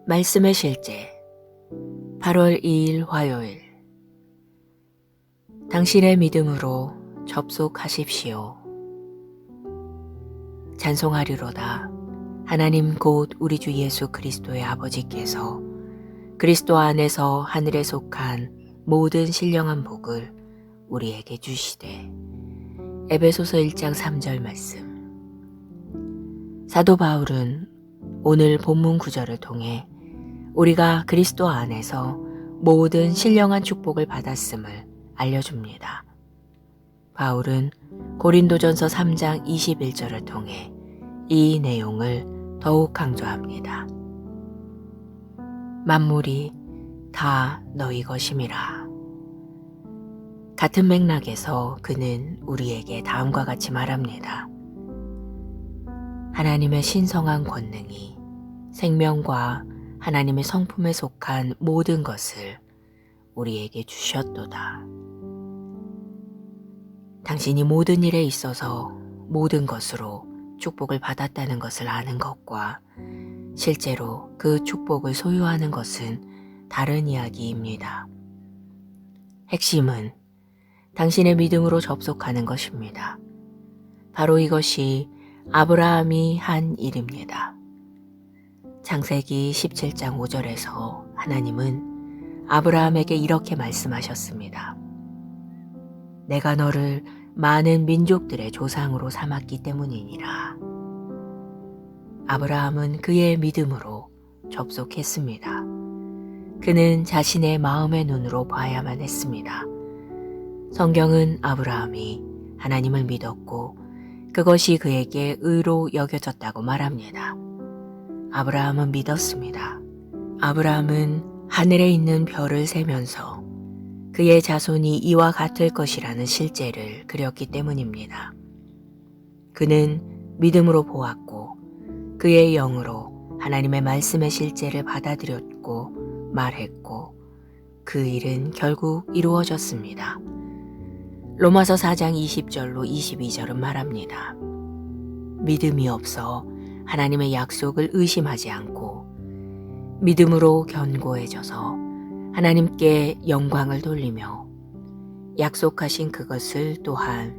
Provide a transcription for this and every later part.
말씀의 실제 8월 2일 화요일 당신의 믿음으로 접속하십시오. 찬송하리로다. 하나님 곧 우리 주 예수 그리스도의 아버지께서 그리스도 안에서 하늘에 속한 모든 신령한 복을 우리에게 주시되. 에베소서 1장 3절 말씀. 사도 바울은 오늘 본문 구절을 통해 우리가 그리스도 안에서 모든 신령한 축복을 받았음을 알려줍니다. 바울은 고린도전서 3장 21절을 통해 이 내용을 더욱 강조합니다. 만물이 다 너희 것임이라. 같은 맥락에서 그는 우리에게 다음과 같이 말합니다. 하나님의 신성한 권능이 생명과 하나님의 성품에 속한 모든 것을 우리에게 주셨도다. 당신이 모든 일에 있어서 모든 것으로 축복을 받았다는 것을 아는 것과 실제로 그 축복을 소유하는 것은 다른 이야기입니다. 핵심은 당신의 믿음으로 접속하는 것입니다. 바로 이것이 아브라함이 한 일입니다. 창세기 17장 5절에서 하나님은 아브라함에게 이렇게 말씀하셨습니다. 내가 너를 많은 민족들의 조상으로 삼았기 때문이니라. 아브라함은 그의 믿음으로 접속했습니다. 그는 자신의 마음의 눈으로 봐야만 했습니다. 성경은 아브라함이 하나님을 믿었고 그것이 그에게 의로 여겨졌다고 말합니다. 아브라함은 믿었습니다. 아브라함은 하늘에 있는 별을 세면서 그의 자손이 이와 같을 것이라는 실제를 그렸기 때문입니다. 그는 믿음으로 보았고 그의 영으로 하나님의 말씀의 실제를 받아들였고 말했고 그 일은 결국 이루어졌습니다. 로마서 4장 20절로 22절은 말합니다. 믿음이 없어 하나님의 약속을 의심하지 않고 믿음으로 견고해져서 하나님께 영광을 돌리며 약속하신 그것을 또한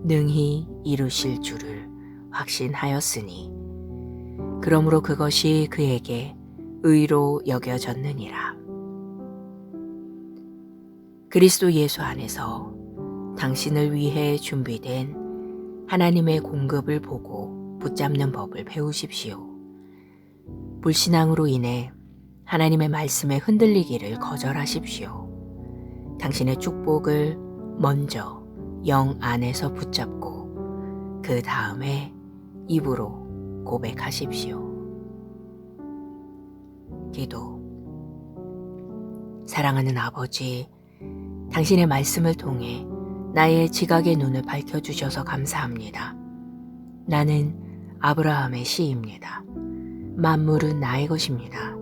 능히 이루실 줄을 확신하였으니 그러므로 그것이 그에게 의로 여겨졌느니라. 그리스도 예수 안에서 당신을 위해 준비된 하나님의 공급을 보고 붙잡는 법을 배우십시오. 불신앙으로 인해 하나님의 말씀에 흔들리기를 거절하십시오. 당신의 축복을 먼저 영 안에서 붙잡고 그 다음에 입으로 고백하십시오. 기도. 사랑하는 아버지, 당신의 말씀을 통해 나의 지각의 눈을 밝혀주셔서 감사합니다. 나는 아브라함의 씨입니다. 만물은 나의 것입니다.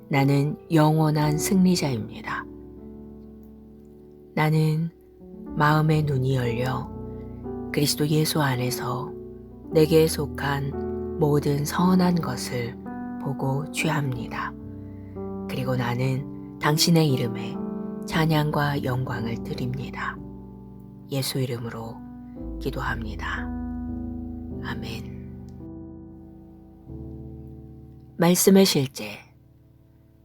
나는 영원한 승리자입니다. 나는 마음의 눈이 열려 그리스도 예수 안에서 내게 속한 모든 선한 것을 보고 취합니다. 그리고 나는 당신의 이름에 찬양과 영광을 드립니다. 예수 이름으로 기도합니다. 아멘. 말씀의 실제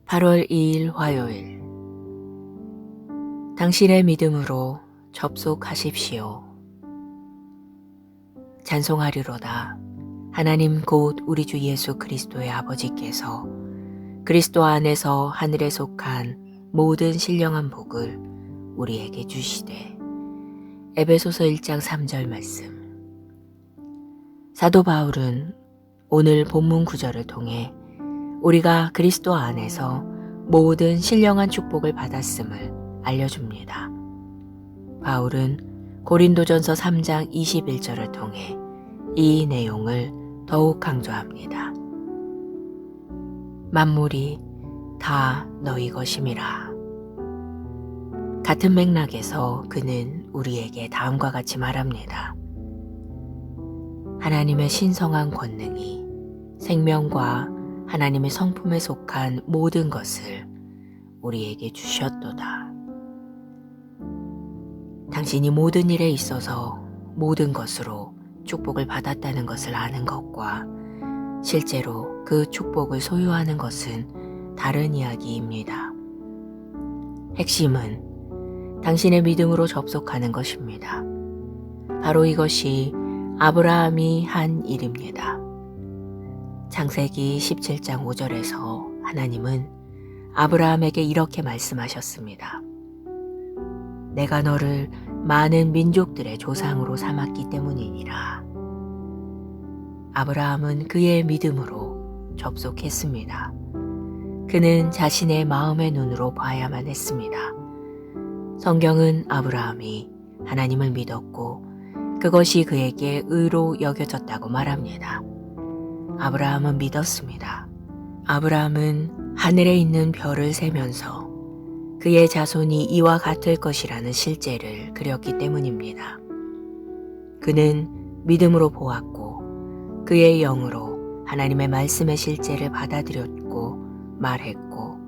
8월 2일 화요일 당신의 믿음으로 접속하십시오. 찬송하리로다. 하나님 곧 우리 주 예수 그리스도의 아버지께서 그리스도 안에서 하늘에 속한 모든 신령한 복을 우리에게 주시되. 에베소서 1장 3절 말씀. 사도 바울은 오늘 본문 구절을 통해 우리가 그리스도 안에서 모든 신령한 축복을 받았음을 알려줍니다. 바울은 고린도전서 3장 21절을 통해 이 내용을 더욱 강조합니다. 만물이 다 너희 것임이라. 같은 맥락에서 그는 우리에게 다음과 같이 말합니다. 하나님의 신성한 권능이 생명과 하나님의 성품에 속한 모든 것을 우리에게 주셨도다. 당신이 모든 일에 있어서 모든 것으로 축복을 받았다는 것을 아는 것과 실제로 그 축복을 소유하는 것은 다른 이야기입니다. 핵심은 당신의 믿음으로 접속하는 것입니다. 바로 이것이 아브라함이 한 일입니다. 창세기 17장 5절에서 하나님은 아브라함에게 이렇게 말씀하셨습니다. 내가 너를 많은 민족들의 조상으로 삼았기 때문이니라. 아브라함은 그의 믿음으로 접속했습니다. 그는 자신의 마음의 눈으로 봐야만 했습니다. 성경은 아브라함이 하나님을 믿었고 그것이 그에게 의로 여겨졌다고 말합니다. 아브라함은 믿었습니다. 아브라함은 하늘에 있는 별을 세면서 그의 자손이 이와 같을 것이라는 실제를 그렸기 때문입니다. 그는 믿음으로 보았고 그의 영으로 하나님의 말씀의 실제를 받아들였고 말했고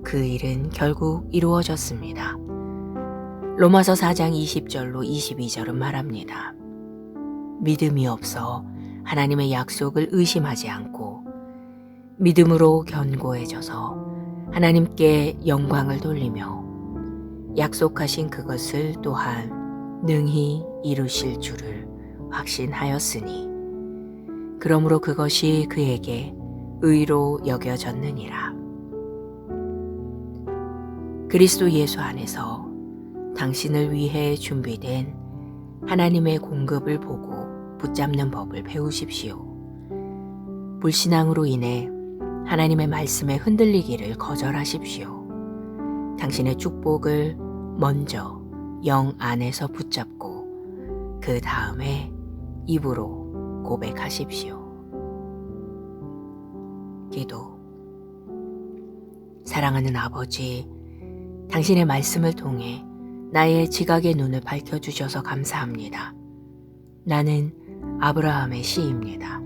그 일은 결국 이루어졌습니다. 로마서 4장 20절로 22절은 말합니다. 믿음이 없어 하나님의 약속을 의심하지 않고 믿음으로 견고해져서 하나님께 영광을 돌리며 약속하신 그것을 또한 능히 이루실 줄을 확신하였으니 그러므로 그것이 그에게 의로 여겨졌느니라. 그리스도 예수 안에서 당신을 위해 준비된 하나님의 공급을 보고 붙잡는 법을 배우십시오. 불신앙으로 인해 하나님의 말씀에 흔들리기를 거절하십시오. 당신의 축복을 먼저 영 안에서 붙잡고 그 다음에 입으로 고백하십시오. 기도. 사랑하는 아버지, 당신의 말씀을 통해 나의 지각의 눈을 밝혀주셔서 감사합니다. 나는 아브라함의 씨입니다.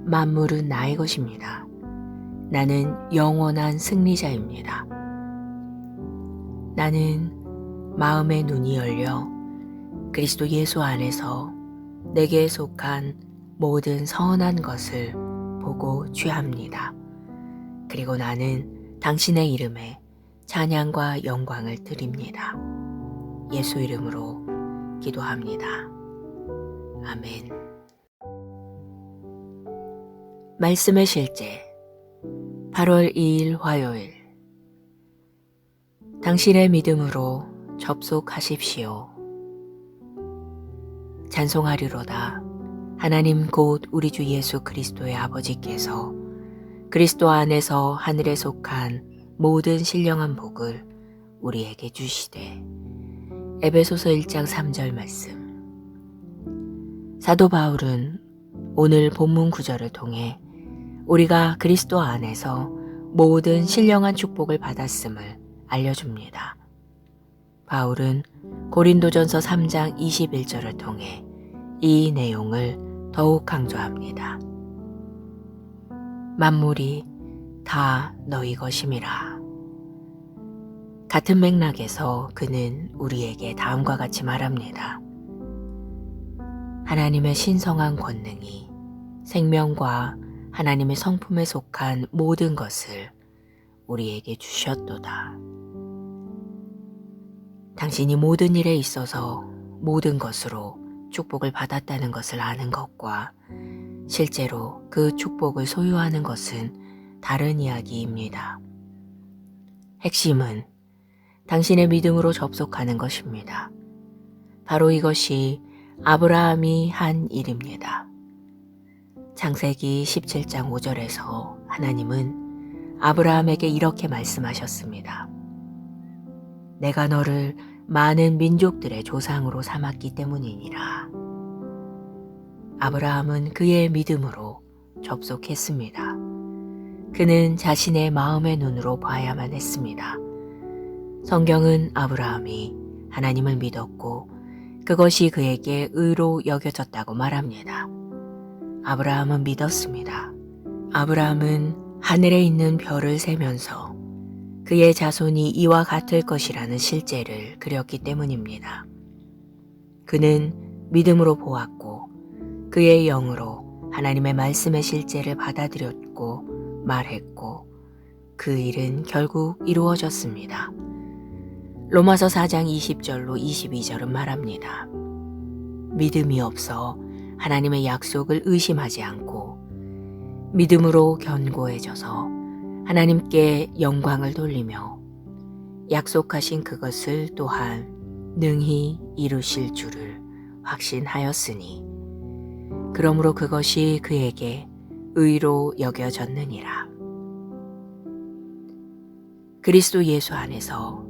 만물은 나의 것입니다. 나는 영원한 승리자입니다. 나는 마음의 눈이 열려 그리스도 예수 안에서 내게 속한 모든 선한 것을 보고 취합니다. 그리고 나는 당신의 이름에 찬양과 영광을 드립니다. 예수 이름으로 기도합니다. 아멘. 말씀의 실제 8월 2일 화요일. 당신의 믿음으로 접속하십시오. 찬송하리로다. 하나님 곧 우리 주 예수 그리스도의 아버지께서 그리스도 안에서 하늘에 속한 모든 신령한 복을 우리에게 주시되. 에베소서 1장 3절 말씀. 사도 바울은 오늘 본문 구절을 통해 우리가 그리스도 안에서 모든 신령한 축복을 받았음을 알려줍니다. 바울은 고린도전서 3장 21절을 통해 이 내용을 더욱 강조합니다. 만물이 다 너희 것임이라. 같은 맥락에서 그는 우리에게 다음과 같이 말합니다. 하나님의 신성한 권능이 생명과 하나님의 성품에 속한 모든 것을 우리에게 주셨도다. 당신이 모든 일에 있어서 모든 것으로 축복을 받았다는 것을 아는 것과 실제로 그 축복을 소유하는 것은 다른 이야기입니다. 핵심은 당신의 믿음으로 접속하는 것입니다. 바로 이것이 아브라함이 한 일입니다. 창세기 17장 5절에서 하나님은 아브라함에게 이렇게 말씀하셨습니다. 내가 너를 많은 민족들의 조상으로 삼았기 때문이니라. 아브라함은 그의 믿음으로 접속했습니다. 그는 자신의 마음의 눈으로 봐야만 했습니다. 성경은 아브라함이 하나님을 믿었고 그것이 그에게 의로 여겨졌다고 말합니다. 아브라함은 믿었습니다. 아브라함은 하늘에 있는 별을 세면서 그의 자손이 이와 같을 것이라는 실제를 그렸기 때문입니다. 그는 믿음으로 보았고 그의 영으로 하나님의 말씀의 실제를 받아들였고 말했고 그 일은 결국 이루어졌습니다. 로마서 4장 20절로 22절은 말합니다. 믿음이 없어 하나님의 약속을 의심하지 않고 믿음으로 견고해져서 하나님께 영광을 돌리며 약속하신 그것을 또한 능히 이루실 줄을 확신하였으니 그러므로 그것이 그에게 의로 여겨졌느니라. 그리스도 예수 안에서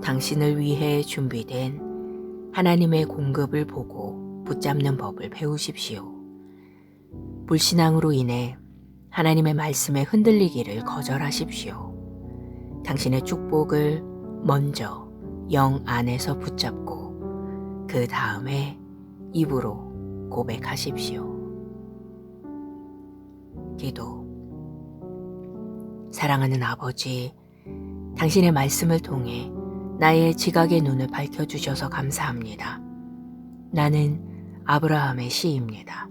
당신을 위해 준비된 하나님의 공급을 보고 붙잡는 법을 배우십시오. 불신앙으로 인해 하나님의 말씀에 흔들리기를 거절하십시오. 당신의 축복을 먼저 영 안에서 붙잡고 그 다음에 입으로 고백하십시오. 기도. 사랑하는 아버지, 당신의 말씀을 통해 나의 지각의 눈을 밝혀주셔서 감사합니다. 나는 아브라함의 씨입니다.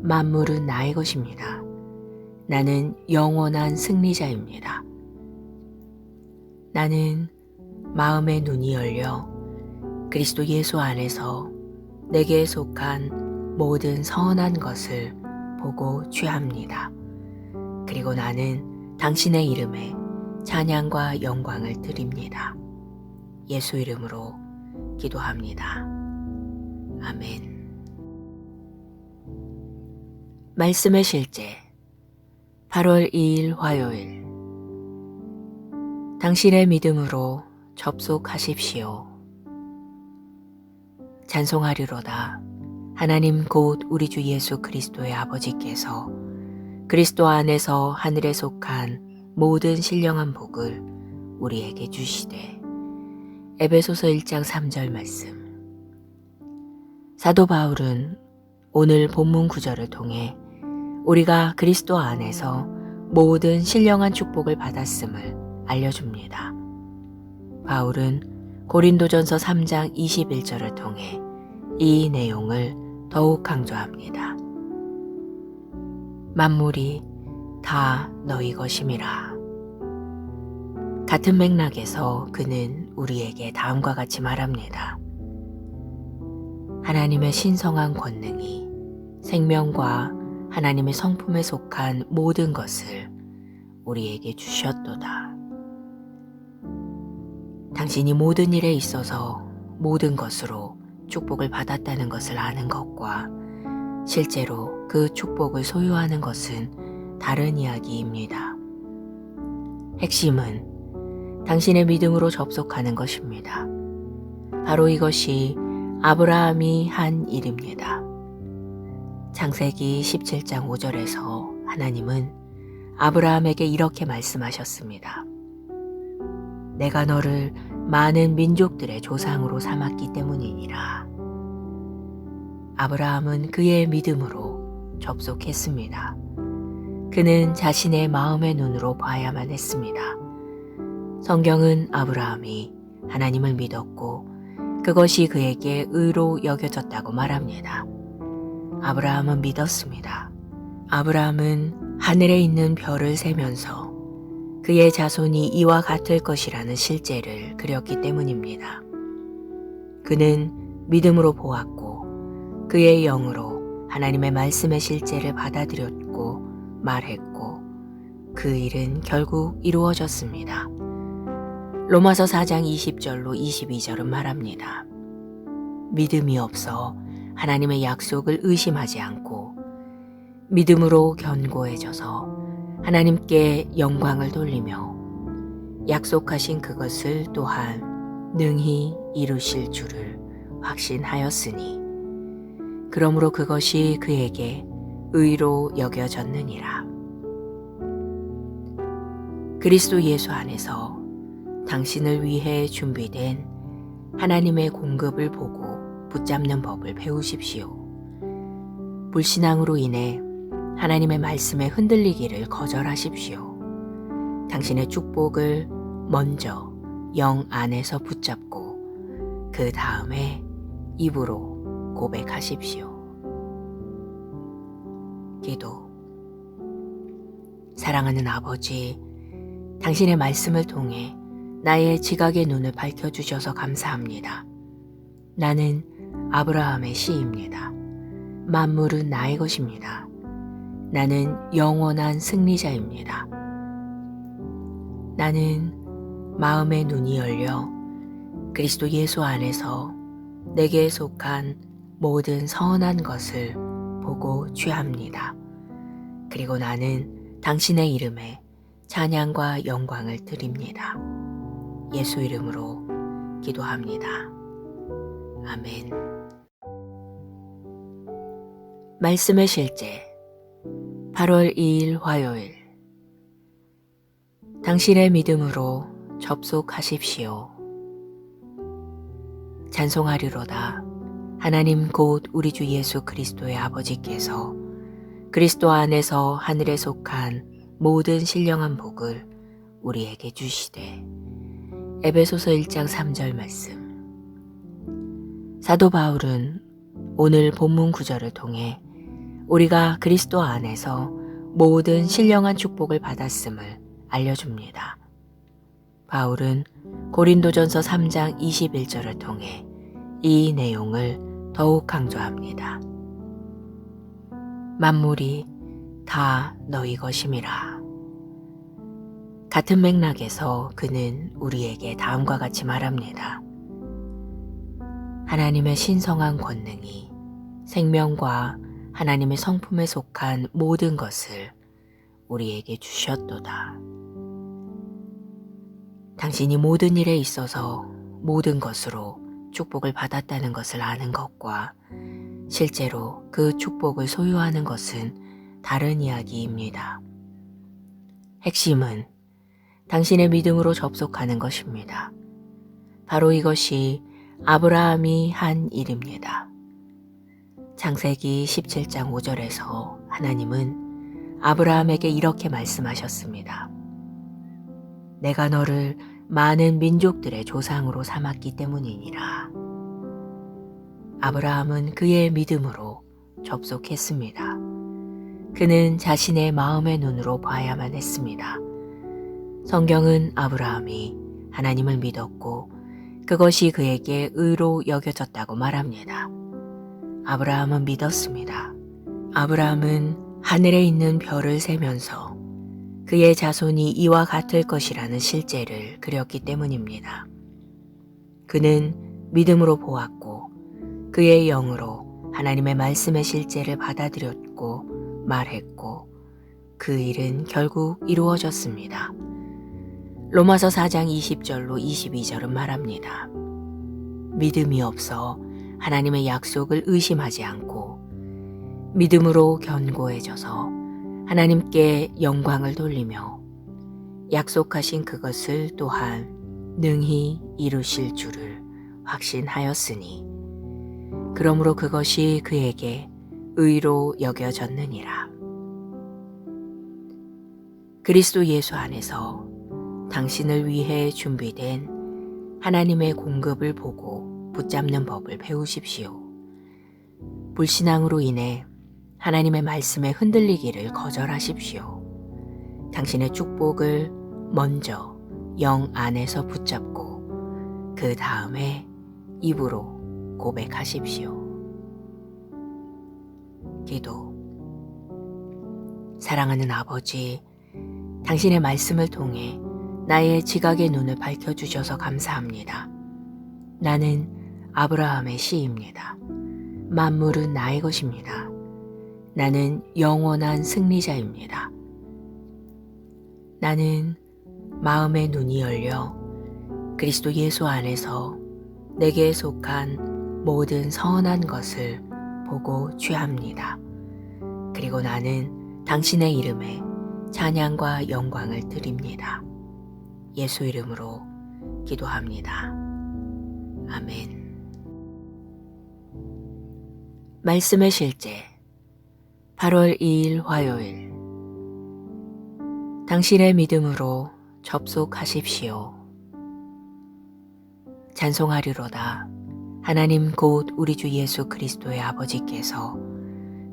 만물은 나의 것입니다. 나는 영원한 승리자입니다. 나는 마음의 눈이 열려 그리스도 예수 안에서 내게 속한 모든 선한 것을 보고 취합니다. 그리고 나는 당신의 이름에 찬양과 영광을 드립니다. 예수 이름으로 기도합니다. 아멘. 말씀의 실제 8월 2일 화요일. 당신의 믿음으로 접속하십시오. 찬송하리로다. 하나님 곧 우리 주 예수 그리스도의 아버지께서 그리스도 안에서 하늘에 속한 모든 신령한 복을 우리에게 주시되. 에베소서 1장 3절 말씀. 사도 바울은 오늘 본문 구절을 통해 우리가 그리스도 안에서 모든 신령한 축복을 받았음을 알려줍니다. 바울은 고린도전서 3장 21절을 통해 이 내용을 더욱 강조합니다. 만물이 다 너희 것임이라. 같은 맥락에서 그는 우리에게 다음과 같이 말합니다. 하나님의 신성한 권능이 생명과 하나님의 성품에 속한 모든 것을 우리에게 주셨도다. 당신이 모든 일에 있어서 모든 것으로 축복을 받았다는 것을 아는 것과 실제로 그 축복을 소유하는 것은 다른 이야기입니다. 핵심은 당신의 믿음으로 접속하는 것입니다. 바로 이것이 아브라함이 한 일입니다. 창세기 17장 5절에서 하나님은 아브라함에게 이렇게 말씀하셨습니다. 내가 너를 많은 민족들의 조상으로 삼았기 때문이니라. 아브라함은 그의 믿음으로 접속했습니다. 그는 자신의 마음의 눈으로 봐야만 했습니다. 성경은 아브라함이 하나님을 믿었고 그것이 그에게 의로 여겨졌다고 말합니다. 아브라함은 믿었습니다. 아브라함은 하늘에 있는 별을 세면서 그의 자손이 이와 같을 것이라는 실제를 그렸기 때문입니다. 그는 믿음으로 보았고 그의 영으로 하나님의 말씀의 실제를 받아들였고 말했고 그 일은 결국 이루어졌습니다. 로마서 4장 20절로 22절은 말합니다. 믿음이 없어 하나님의 약속을 의심하지 않고 믿음으로 견고해져서 하나님께 영광을 돌리며 약속하신 그것을 또한 능히 이루실 줄을 확신하였으니 그러므로 그것이 그에게 의로 여겨졌느니라. 그리스도 예수 안에서 당신을 위해 준비된 하나님의 공급을 보고 붙잡는 법을 배우십시오. 불신앙으로 인해 하나님의 말씀에 흔들리기를 거절하십시오. 당신의 축복을 먼저 영 안에서 붙잡고 그 다음에 입으로 고백하십시오. 기도. 사랑하는 아버지, 당신의 말씀을 통해 나의 지각의 눈을 밝혀주셔서 감사합니다. 나는 아브라함의 씨입니다. 만물은 나의 것입니다. 나는 영원한 승리자입니다. 나는 마음의 눈이 열려 그리스도 예수 안에서 내게 속한 모든 선한 것을 보고 취합니다. 그리고 나는 당신의 이름에 찬양과 영광을 드립니다. 예수 이름으로 기도합니다. 아멘. 말씀의 실제 8월 2일 화요일. 당신의 믿음으로 접속하십시오. 찬송하리로다. 하나님 곧 우리 주 예수 그리스도의 아버지께서 그리스도 안에서 하늘에 속한 모든 신령한 복을 우리에게 주시되. 에베소서 1장 3절 말씀. 사도 바울은 오늘 본문 구절을 통해 우리가 그리스도 안에서 모든 신령한 축복을 받았음을 알려줍니다. 바울은 고린도전서 3장 21절을 통해 이 내용을 더욱 강조합니다. 만물이 다 너희 것임이라. 같은 맥락에서 그는 우리에게 다음과 같이 말합니다. 하나님의 신성한 권능이 생명과 하나님의 성품에 속한 모든 것을 우리에게 주셨도다. 당신이 모든 일에 있어서 모든 것으로 축복을 받았다는 것을 아는 것과 실제로 그 축복을 소유하는 것은 다른 이야기입니다. 핵심은 당신의 믿음으로 접속하는 것입니다. 바로 이것이 아브라함이 한 일입니다. 창세기 17장 5절에서 하나님은 아브라함에게 이렇게 말씀하셨습니다. 내가 너를 많은 민족들의 조상으로 삼았기 때문이니라. 아브라함은 그의 믿음으로 접속했습니다. 그는 자신의 마음의 눈으로 봐야만 했습니다. 성경은 아브라함이 하나님을 믿었고 그것이 그에게 의로 여겨졌다고 말합니다. 아브라함은 믿었습니다. 아브라함은 하늘에 있는 별을 세면서 그의 자손이 이와 같을 것이라는 실제를 그렸기 때문입니다. 그는 믿음으로 보았고 그의 영으로 하나님의 말씀의 실제를 받아들였고 말했고 그 일은 결국 이루어졌습니다. 로마서 4장 20절로 22절은 말합니다. 믿음이 없어 하나님의 약속을 의심하지 않고 믿음으로 견고해져서 하나님께 영광을 돌리며 약속하신 그것을 또한 능히 이루실 줄을 확신하였으니 그러므로 그것이 그에게 의로 여겨졌느니라. 그리스도 예수 안에서 당신을 위해 준비된 하나님의 공급을 보고 붙잡는 법을 배우십시오. 불신앙으로 인해 하나님의 말씀에 흔들리기를 거절하십시오. 당신의 축복을 먼저 영 안에서 붙잡고 그 다음에 입으로 고백하십시오. 기도. 사랑하는 아버지, 당신의 말씀을 통해 나의 지각의 눈을 밝혀주셔서 감사합니다. 나는 아브라함의 씨입니다. 만물은 나의 것입니다. 나는 영원한 승리자입니다. 나는 마음의 눈이 열려 그리스도 예수 안에서 내게 속한 모든 선한 것을 보고 취합니다. 그리고 나는 당신의 이름에 찬양과 영광을 드립니다. 예수 이름으로 기도합니다. 아멘. 말씀의 실제 8월 2일 화요일. 당신의 믿음으로 접속하십시오. 찬송하리로다. 하나님 곧 우리 주 예수 그리스도의 아버지께서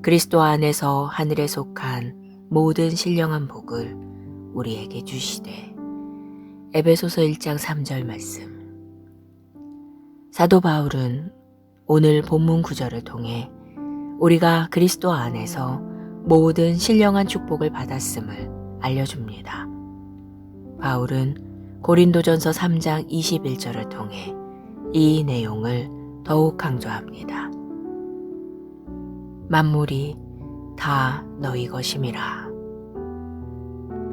그리스도 안에서 하늘에 속한 모든 신령한 복을 우리에게 주시되. 에베소서 1장 3절 말씀. 사도 바울은 오늘 본문 구절을 통해 우리가 그리스도 안에서 모든 신령한 축복을 받았음을 알려줍니다. 바울은 고린도전서 3장 21절을 통해 이 내용을 더욱 강조합니다. 만물이 다 너희 것임이라.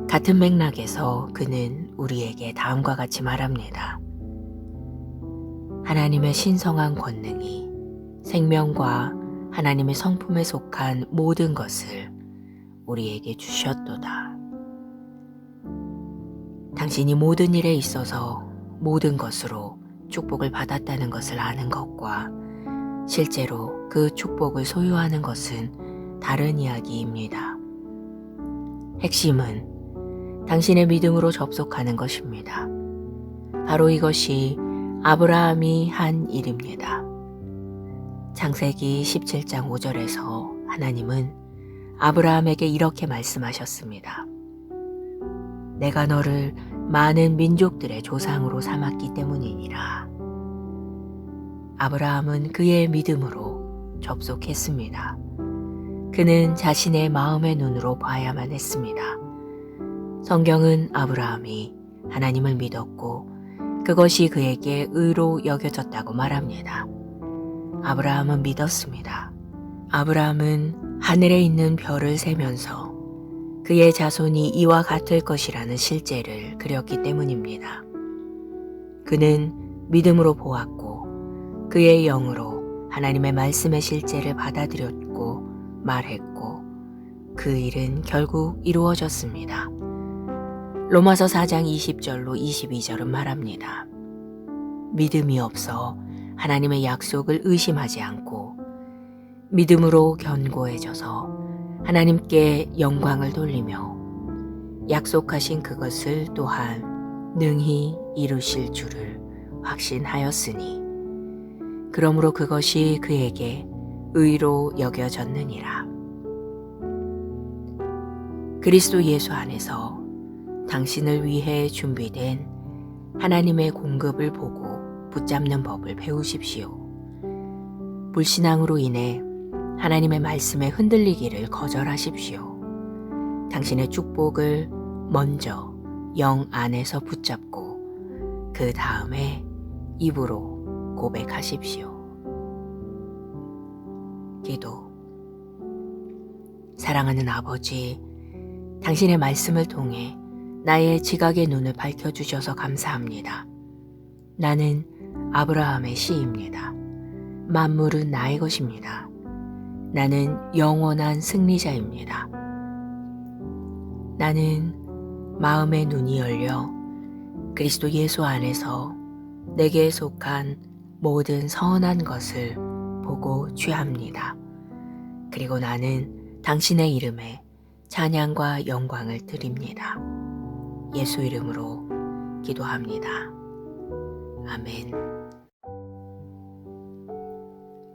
같은 맥락에서 그는 우리에게 다음과 같이 말합니다. 하나님의 신성한 권능이 생명과 하나님의 성품에 속한 모든 것을 우리에게 주셨도다. 당신이 모든 일에 있어서 모든 것으로 축복을 받았다는 것을 아는 것과 실제로 그 축복을 소유하는 것은 다른 이야기입니다. 핵심은 당신의 믿음으로 접속하는 것입니다. 바로 이것이 아브라함이 한 일입니다. 창세기 17장 5절에서 하나님은 아브라함에게 이렇게 말씀하셨습니다. 내가 너를 많은 민족들의 조상으로 삼았기 때문이니라. 아브라함은 그의 믿음으로 접속했습니다. 그는 자신의 마음의 눈으로 봐야만 했습니다. 성경은 아브라함이 하나님을 믿었고 그것이 그에게 의로 여겨졌다고 말합니다. 아브라함은 믿었습니다. 아브라함은 하늘에 있는 별을 세면서 그의 자손이 이와 같을 것이라는 실제를 그렸기 때문입니다. 그는 믿음으로 보았고 그의 영으로 하나님의 말씀의 실제를 받아들였고 말했고 그 일은 결국 이루어졌습니다. 로마서 4장 20절로 22절은 말합니다. 믿음이 없어 하나님의 약속을 의심하지 않고 믿음으로 견고해져서 하나님께 영광을 돌리며 약속하신 그것을 또한 능히 이루실 줄을 확신하였으니 그러므로 그것이 그에게 의로 여겨졌느니라. 그리스도 예수 안에서 당신을 위해 준비된 하나님의 공급을 보고 붙잡는 법을 배우십시오. 불신앙으로 인해 하나님의 말씀에 흔들리기를 거절하십시오. 당신의 축복을 먼저 영 안에서 붙잡고 그 다음에 입으로 고백하십시오. 기도. 사랑하는 아버지, 당신의 말씀을 통해 나의 지각의 눈을 밝혀주셔서 감사합니다. 나는 아브라함의 씨입니다. 만물은 나의 것입니다. 나는 영원한 승리자입니다. 나는 마음의 눈이 열려 그리스도 예수 안에서 내게 속한 모든 선한 것을 보고 취합니다. 그리고 나는 당신의 이름에 찬양과 영광을 드립니다. 예수 이름으로 기도합니다. 아멘.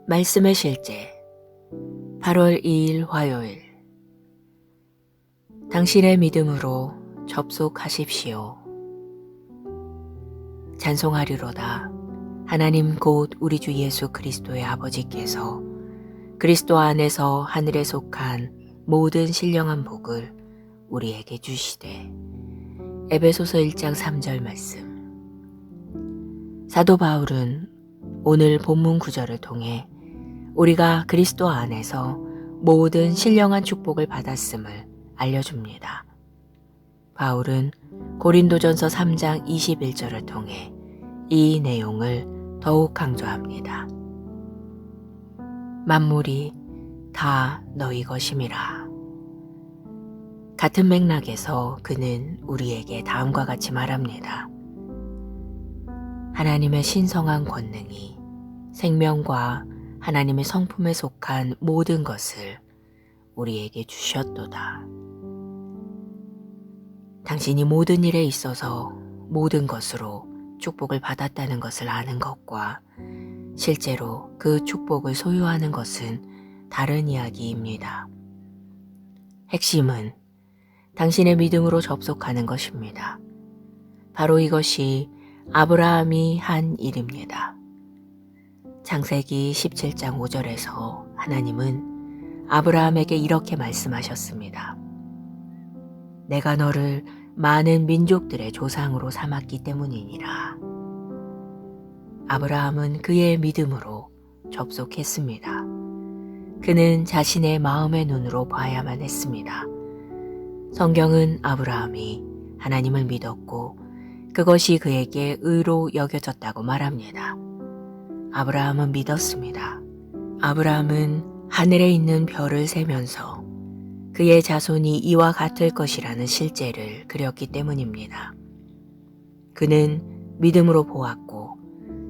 말씀의 실제. 8월 2일 화요일. 당신의 믿음으로 접속하십시오. 찬송하리로다. 하나님 곧 우리 주 예수 그리스도의 아버지께서 그리스도 안에서 하늘에 속한 모든 신령한 복을 우리에게 주시되. 에베소서 1장 3절 말씀. 사도 바울은 오늘 본문 구절을 통해 우리가 그리스도 안에서 모든 신령한 축복을 받았음을 알려줍니다. 바울은 고린도전서 3장 21절을 통해 이 내용을 더욱 강조합니다. 만물이 다 너희 것임이라. 같은 맥락에서 그는 우리에게 다음과 같이 말합니다. 하나님의 신성한 권능이 생명과 하나님의 성품에 속한 모든 것을 우리에게 주셨도다. 당신이 모든 일에 있어서 모든 것으로 축복을 받았다는 것을 아는 것과 실제로 그 축복을 소유하는 것은 다른 이야기입니다. 핵심은 당신의 믿음으로 접속하는 것입니다. 바로 이것이 아브라함이 한 일입니다. 창세기 17장 5절에서 하나님은 아브라함에게 이렇게 말씀하셨습니다. 내가 너를 많은 민족들의 조상으로 삼았기 때문이니라. 아브라함은 그의 믿음으로 접속했습니다. 그는 자신의 마음의 눈으로 봐야만 했습니다. 성경은 아브라함이 하나님을 믿었고 그것이 그에게 의로 여겨졌다고 말합니다. 아브라함은 믿었습니다. 아브라함은 하늘에 있는 별을 세면서 그의 자손이 이와 같을 것이라는 실제를 그렸기 때문입니다. 그는 믿음으로 보았고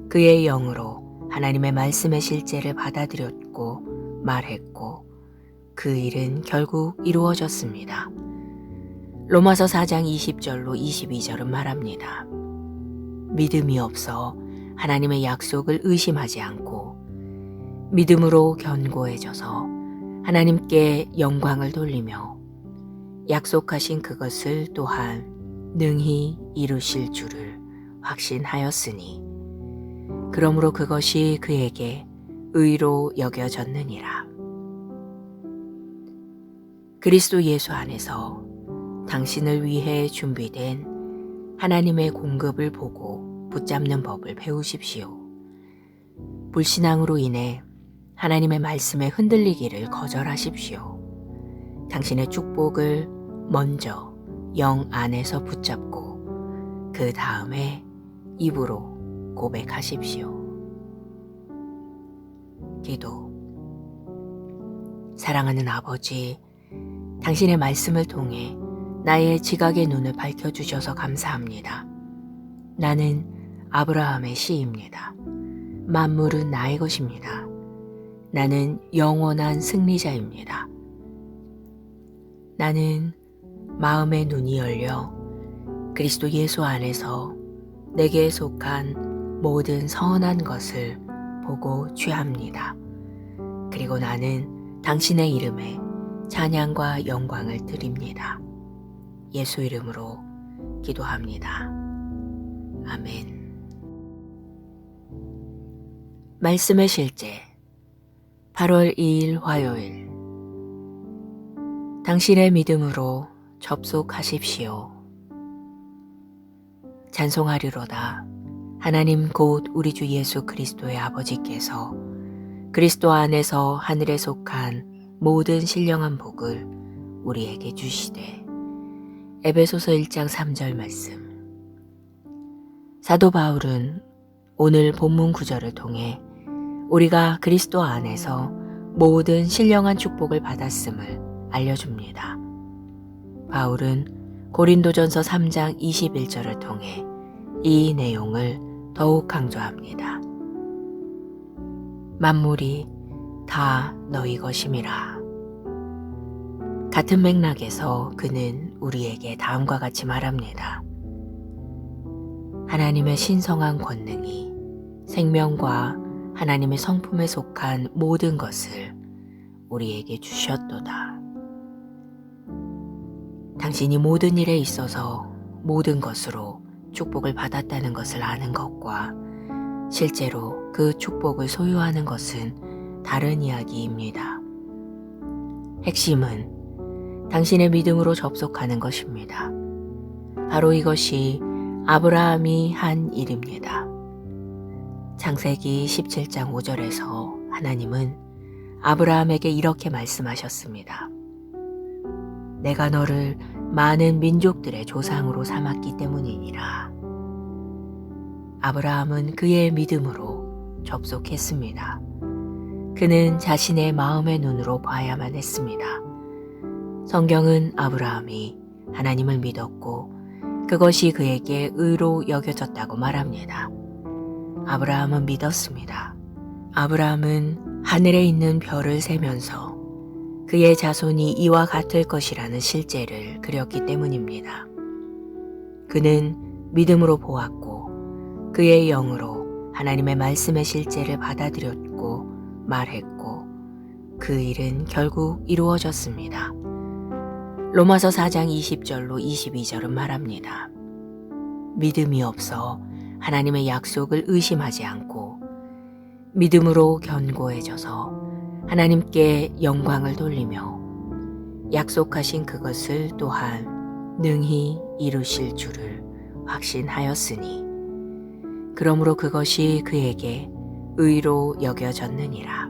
그의 영으로 하나님의 말씀의 실제를 받아들였고 말했고 그 일은 결국 이루어졌습니다. 로마서 4장 20절로 22절은 말합니다. 믿음이 없어 하나님의 약속을 의심하지 않고 믿음으로 견고해져서 하나님께 영광을 돌리며 약속하신 그것을 또한 능히 이루실 줄을 확신하였으니 그러므로 그것이 그에게 의로 여겨졌느니라. 그리스도 예수 안에서 당신을 위해 준비된 하나님의 공급을 보고 붙잡는 법을 배우십시오. 불신앙으로 인해 하나님의 말씀에 흔들리기를 거절하십시오. 당신의 축복을 먼저 영 안에서 붙잡고 그 다음에 입으로 고백하십시오. 기도. 사랑하는 아버지, 당신의 말씀을 통해 나의 지각의 눈을 밝혀주셔서 감사합니다. 나는 아브라함의 씨입니다. 만물은 나의 것입니다. 나는 영원한 승리자입니다. 나는 마음의 눈이 열려 그리스도 예수 안에서 내게 속한 모든 선한 것을 보고 취합니다. 그리고 나는 당신의 이름에 찬양과 영광을 드립니다. 예수 이름으로 기도합니다. 아멘. 말씀의 실제 8월 2일 화요일. 당신의 믿음으로 접속하십시오. 찬송하리로다. 하나님 곧 우리 주 예수 그리스도의 아버지께서 그리스도 안에서 하늘에 속한 모든 신령한 복을 우리에게 주시되. 에베소서 1장 3절 말씀. 사도 바울은 오늘 본문 구절을 통해 우리가 그리스도 안에서 모든 신령한 축복을 받았음을 알려줍니다. 바울은 고린도전서 3장 21절을 통해 이 내용을 더욱 강조합니다. 만물이 다 너희 것임이라. 같은 맥락에서 그는 우리에게 다음과 같이 말합니다. 하나님의 신성한 권능이 생명과 하나님의 성품에 속한 모든 것을 우리에게 주셨도다. 당신이 모든 일에 있어서 모든 것으로 축복을 받았다는 것을 아는 것과 실제로 그 축복을 소유하는 것은 다른 이야기입니다. 핵심은 당신의 믿음으로 접속하는 것입니다. 바로 이것이 아브라함이 한 일입니다. 창세기 17장 5절에서 하나님은 아브라함에게 이렇게 말씀하셨습니다. 내가 너를 많은 민족들의 조상으로 삼았기 때문이니라. 아브라함은 그의 믿음으로 접속했습니다. 그는 자신의 마음의 눈으로 봐야만 했습니다. 성경은 아브라함이 하나님을 믿었고 그것이 그에게 의로 여겨졌다고 말합니다. 아브라함은 믿었습니다. 아브라함은 하늘에 있는 별을 세면서 그의 자손이 이와 같을 것이라는 실제를 그렸기 때문입니다. 그는 믿음으로 보았고 그의 영으로 하나님의 말씀의 실제를 받아들였고 말했고 그 일은 결국 이루어졌습니다. 로마서 4장 20절로 22절은 말합니다. 믿음이 없어 하나님의 약속을 의심하지 않고 믿음으로 견고해져서 하나님께 영광을 돌리며 약속하신 그것을 또한 능히 이루실 줄을 확신하였으니 그러므로 그것이 그에게 의로 여겨졌느니라.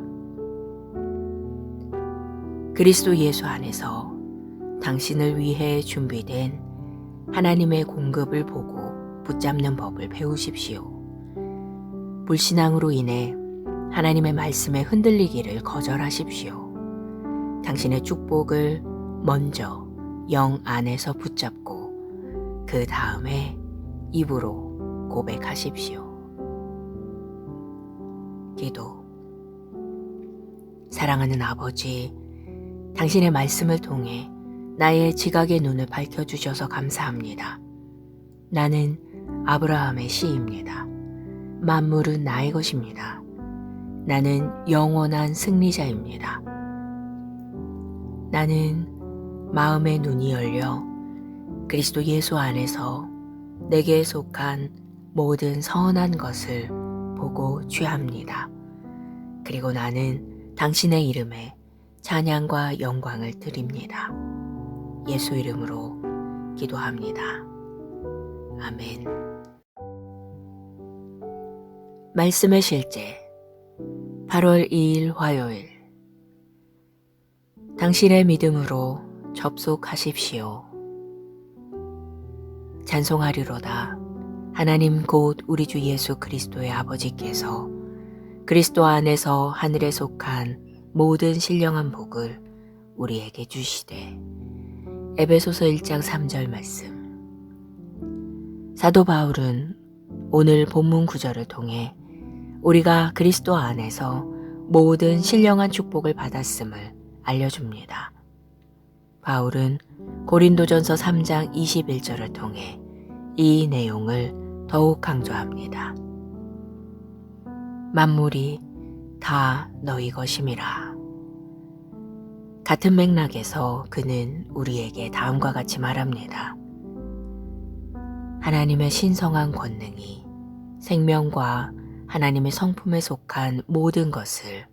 그리스도 예수 안에서 당신을 위해 준비된 하나님의 공급을 보고 붙잡는 법을 배우십시오. 불신앙으로 인해 하나님의 말씀에 흔들리기를 거절하십시오. 당신의 축복을 먼저 영 안에서 붙잡고 그 다음에 입으로 고백하십시오. 기도. 사랑하는 아버지, 당신의 말씀을 통해 나의 지각의 눈을 밝혀주셔서 감사합니다. 나는 아브라함의 씨입니다. 만물은 나의 것입니다. 나는 영원한 승리자입니다. 나는 마음의 눈이 열려 그리스도 예수 안에서 내게 속한 모든 선한 것을 보고 취합니다. 그리고 나는 당신의 이름에 찬양과 영광을 드립니다. 예수 이름으로 기도합니다. 아멘. 말씀의 실제 8월 2일 화요일. 당신의 믿음으로 접속하십시오. 찬송하리로다. 하나님 곧 우리 주 예수 그리스도의 아버지께서 그리스도 안에서 하늘에 속한 모든 신령한 복을 우리에게 주시되. 에베소서 1장 3절 말씀. 사도 바울은 오늘 본문 구절을 통해 우리가 그리스도 안에서 모든 신령한 축복을 받았음을 알려줍니다. 바울은 고린도전서 3장 21절을 통해 이 내용을 더욱 강조합니다. 만물이 다 너희 것임이라. 같은 맥락에서 그는 우리에게 다음과 같이 말합니다. 하나님의 신성한 권능이 생명과 하나님의 성품에 속한 모든 것을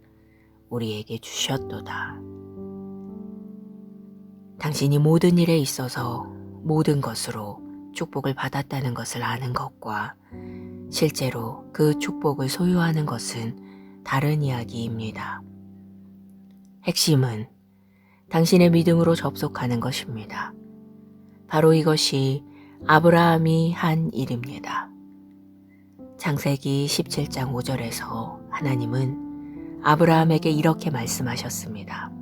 우리에게 주셨도다. 당신이 모든 일에 있어서 모든 것으로 축복을 받았다는 것을 아는 것과 실제로 그 축복을 소유하는 것은 다른 이야기입니다. 핵심은 당신의 믿음으로 접속하는 것입니다. 바로 이것이 아브라함이 한 일입니다. 창세기 17장 5절에서 하나님은 아브라함에게 이렇게 말씀하셨습니다.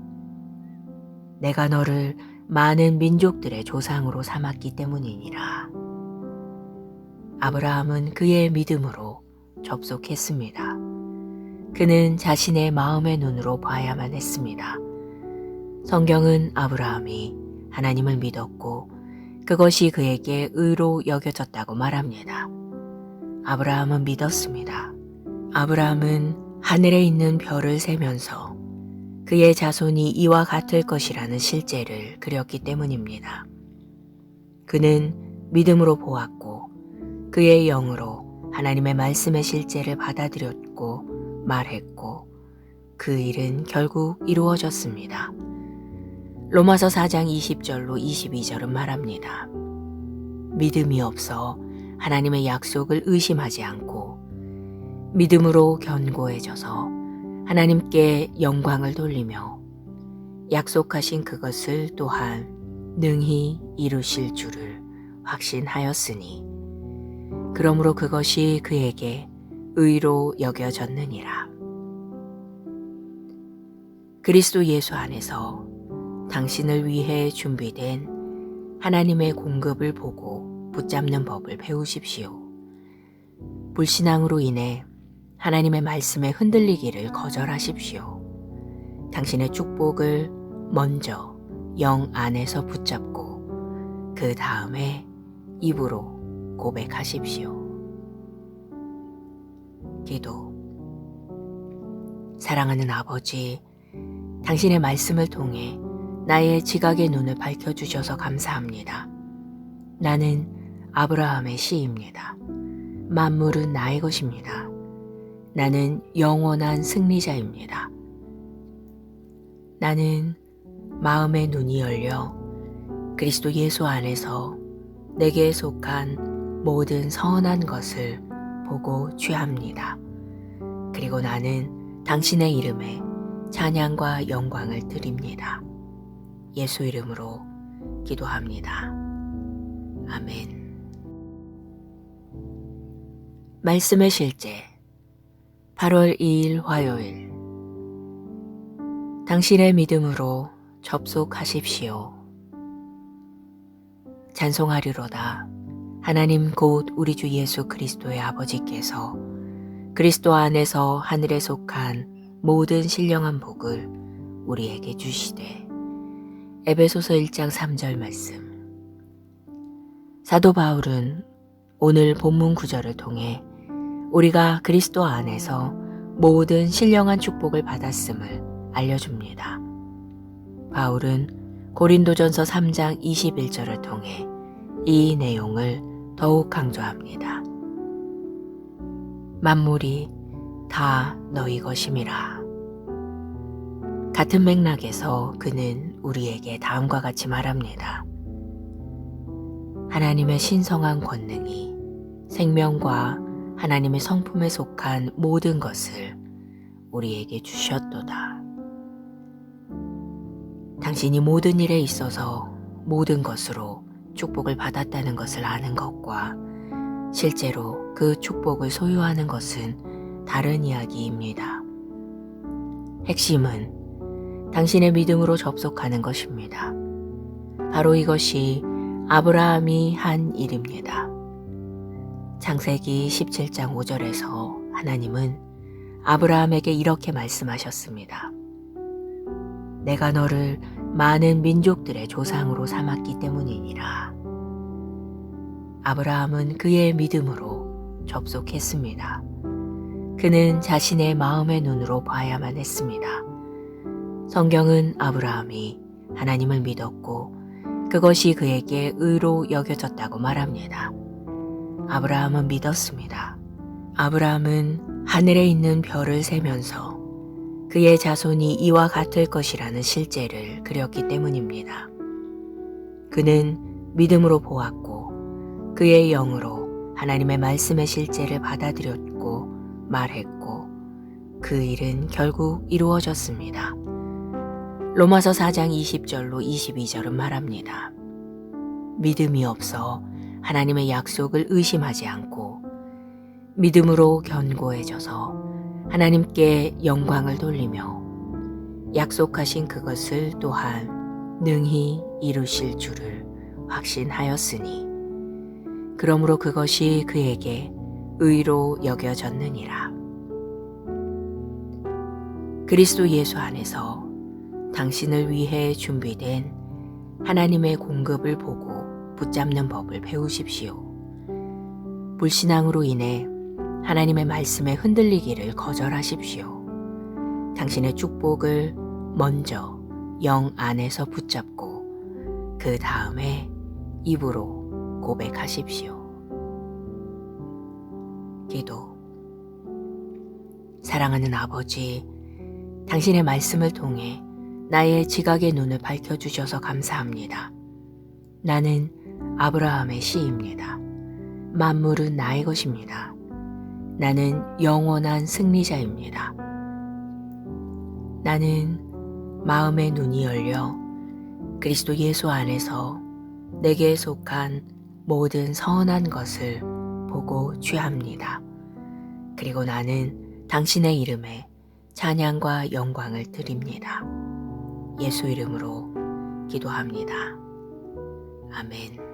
내가 너를 많은 민족들의 조상으로 삼았기 때문이니라. 아브라함은 그의 믿음으로 접속했습니다. 그는 자신의 마음의 눈으로 봐야만 했습니다. 성경은 아브라함이 하나님을 믿었고 그것이 그에게 의로 여겨졌다고 말합니다. 아브라함은 믿었습니다. 아브라함은 하늘에 있는 별을 세면서 그의 자손이 이와 같을 것이라는 실제를 그렸기 때문입니다. 그는 믿음으로 보았고 그의 영으로 하나님의 말씀의 실제를 받아들였고 말했고 그 일은 결국 이루어졌습니다. 로마서 4장 20절로 22절은 말합니다. 믿음이 없어 하나님의 약속을 의심하지 않고 믿음으로 견고해져서 하나님께 영광을 돌리며 약속하신 그것을 또한 능히 이루실 줄을 확신하였으니 그러므로 그것이 그에게 의로 여겨졌느니라. 그리스도 예수 안에서 당신을 위해 준비된 하나님의 공급을 보고 붙잡는 법을 배우십시오. 불신앙으로 인해 하나님의 말씀에 흔들리기를 거절하십시오. 당신의 축복을 먼저 영 안에서 붙잡고 그 다음에 입으로 고백하십시오. 기도. 사랑하는 아버지, 당신의 말씀을 통해 나의 지각의 눈을 밝혀주셔서 감사합니다. 나는 아브라함의 씨입니다. 만물은 나의 것입니다. 나는 영원한 승리자입니다. 나는 마음의 눈이 열려 그리스도 예수 안에서 내게 속한 모든 선한 것을 보고 취합니다. 그리고 나는 당신의 이름에 찬양과 영광을 드립니다. 예수 이름으로 기도합니다. 아멘. 말씀의 실제 8월 2일 화요일. 당신의 믿음으로 접속하십시오. 찬송하리로다. 하나님 곧 우리 주 예수 그리스도의 아버지께서 그리스도 안에서 하늘에 속한 모든 신령한 복을 우리에게 주시되. 에베소서 1장 3절 말씀. 사도 바울은 오늘 본문 구절을 통해 우리가 그리스도 안에서 모든 신령한 축복을 받았음을 알려줍니다. 바울은 고린도전서 3장 21절을 통해 이 내용을 더욱 강조합니다. 만물이 다 너희 것임이라. 같은 맥락에서 그는 우리에게 다음과 같이 말합니다. 하나님의 신성한 권능이 생명과 하나님의 성품에 속한 모든 것을 우리에게 주셨도다. 당신이 모든 일에 있어서 모든 것으로 축복을 받았다는 것을 아는 것과 실제로 그 축복을 소유하는 것은 다른 이야기입니다. 핵심은 당신의 믿음으로 접속하는 것입니다. 바로 이것이 아브라함이 한 일입니다. 창세기 17장 5절에서 하나님은 아브라함에게 이렇게 말씀하셨습니다. 내가 너를 많은 민족들의 조상으로 삼았기 때문이니라. 아브라함은 그의 믿음으로 접속했습니다. 그는 자신의 마음의 눈으로 봐야만 했습니다. 성경은 아브라함이 하나님을 믿었고 그것이 그에게 의로 여겨졌다고 말합니다. 아브라함은 믿었습니다. 아브라함은 하늘에 있는 별을 세면서 그의 자손이 이와 같을 것이라는 실제를 그렸기 때문입니다. 그는 믿음으로 보았고 그의 영으로 하나님의 말씀의 실제를 받아들였고 말했고 그 일은 결국 이루어졌습니다. 로마서 4장 20절로 22절은 말합니다. 믿음이 없어 하나님의 약속을 의심하지 않고 믿음으로 견고해져서 하나님께 영광을 돌리며 약속하신 그것을 또한 능히 이루실 줄을 확신하였으니 그러므로 그것이 그에게 의로 여겨졌느니라. 그리스도 예수 안에서 당신을 위해 준비된 하나님의 공급을 보고 붙잡는 법을 배우십시오. 불신앙으로 인해 하나님의 말씀에 흔들리기를 거절하십시오. 당신의 축복을 먼저 영 안에서 붙잡고 그 다음에 입으로 고백하십시오. 기도. 사랑하는 아버지, 당신의 말씀을 통해 나의 지각의 눈을 밝혀주셔서 감사합니다. 나는 아브라함의 씨입니다. 만물은 나의 것입니다. 나는 영원한 승리자입니다. 나는 마음의 눈이 열려 그리스도 예수 안에서 내게 속한 모든 선한 것을 보고 취합니다. 그리고 나는 당신의 이름에 찬양과 영광을 드립니다. 예수 이름으로 기도합니다. 아멘.